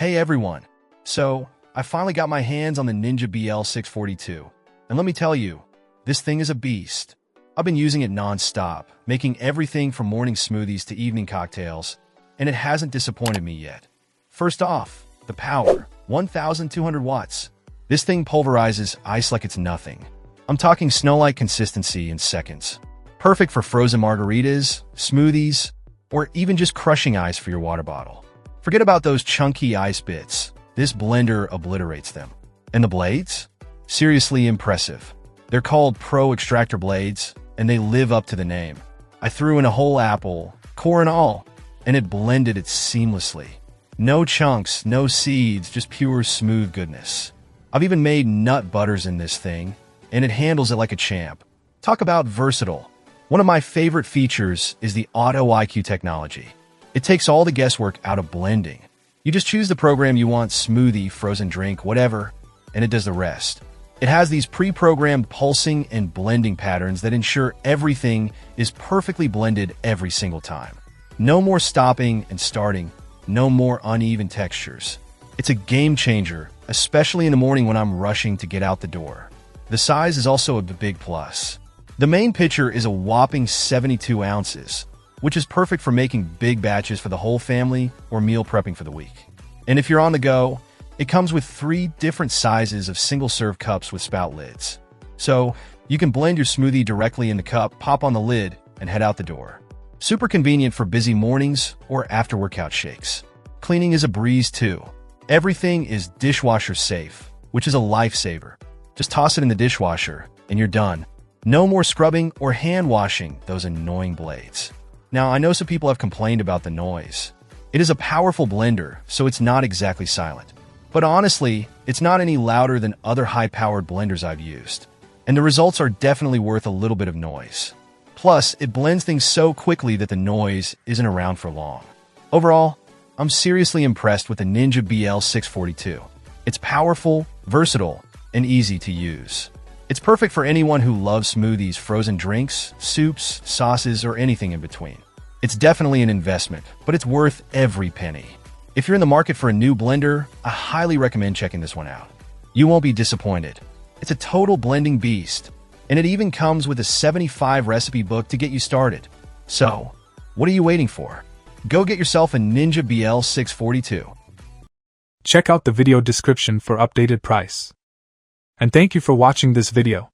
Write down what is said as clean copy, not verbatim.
Hey everyone! So, I finally got my hands on the Ninja BL642, and let me tell you, this thing is a beast. I've been using it non-stop, making everything from morning smoothies to evening cocktails, and it hasn't disappointed me yet. First off, the power, 1,200 watts. This thing pulverizes ice like it's nothing. I'm talking snow-like consistency in seconds. Perfect for frozen margaritas, smoothies, or even just crushing ice for your water bottle. Forget about those chunky ice bits. This blender obliterates them. And the blades? Seriously impressive. They're called Pro Extractor blades, and they live up to the name. I threw in a whole apple, core and all, and it blended it seamlessly. No chunks, no seeds, just pure smooth goodness. I've even made nut butters in this thing, and it handles it like a champ. Talk about versatile. One of my favorite features is the Auto IQ technology. It takes all the guesswork out of blending. You just choose the program you want, smoothie, frozen drink, whatever, and it does the rest. It has these pre-programmed pulsing and blending patterns that ensure everything is perfectly blended every single time. No more stopping and starting, no more uneven textures. It's a game changer, especially in the morning when I'm rushing to get out the door. The size is also a big plus. The main pitcher is a whopping 72 ounces, which is perfect for making big batches for the whole family or meal prepping for the week. And if you're on the go, it comes with 3 different sizes of single-serve cups with spout lids. So you can blend your smoothie directly in the cup, pop on the lid, and head out the door. Super convenient for busy mornings or after workout shakes. Cleaning is a breeze too. Everything is dishwasher safe, which is a lifesaver. Just toss it in the dishwasher and you're done. No more scrubbing or hand washing those annoying blades. Now, I know some people have complained about the noise. It is a powerful blender, so it's not exactly silent. But honestly, it's not any louder than other high-powered blenders I've used. And the results are definitely worth a little bit of noise. Plus, it blends things so quickly that the noise isn't around for long. Overall, I'm seriously impressed with the Ninja BL642. It's powerful, versatile, and easy to use. It's perfect for anyone who loves smoothies, frozen drinks, soups, sauces, or anything in between. It's definitely an investment, but it's worth every penny. If you're in the market for a new blender, I highly recommend checking this one out. You won't be disappointed. It's a total blending beast, and it even comes with a 75 recipe book to get you started. So, what are you waiting for? Go get yourself a Ninja BL642. Check out the video description for updated price. And thank you for watching this video.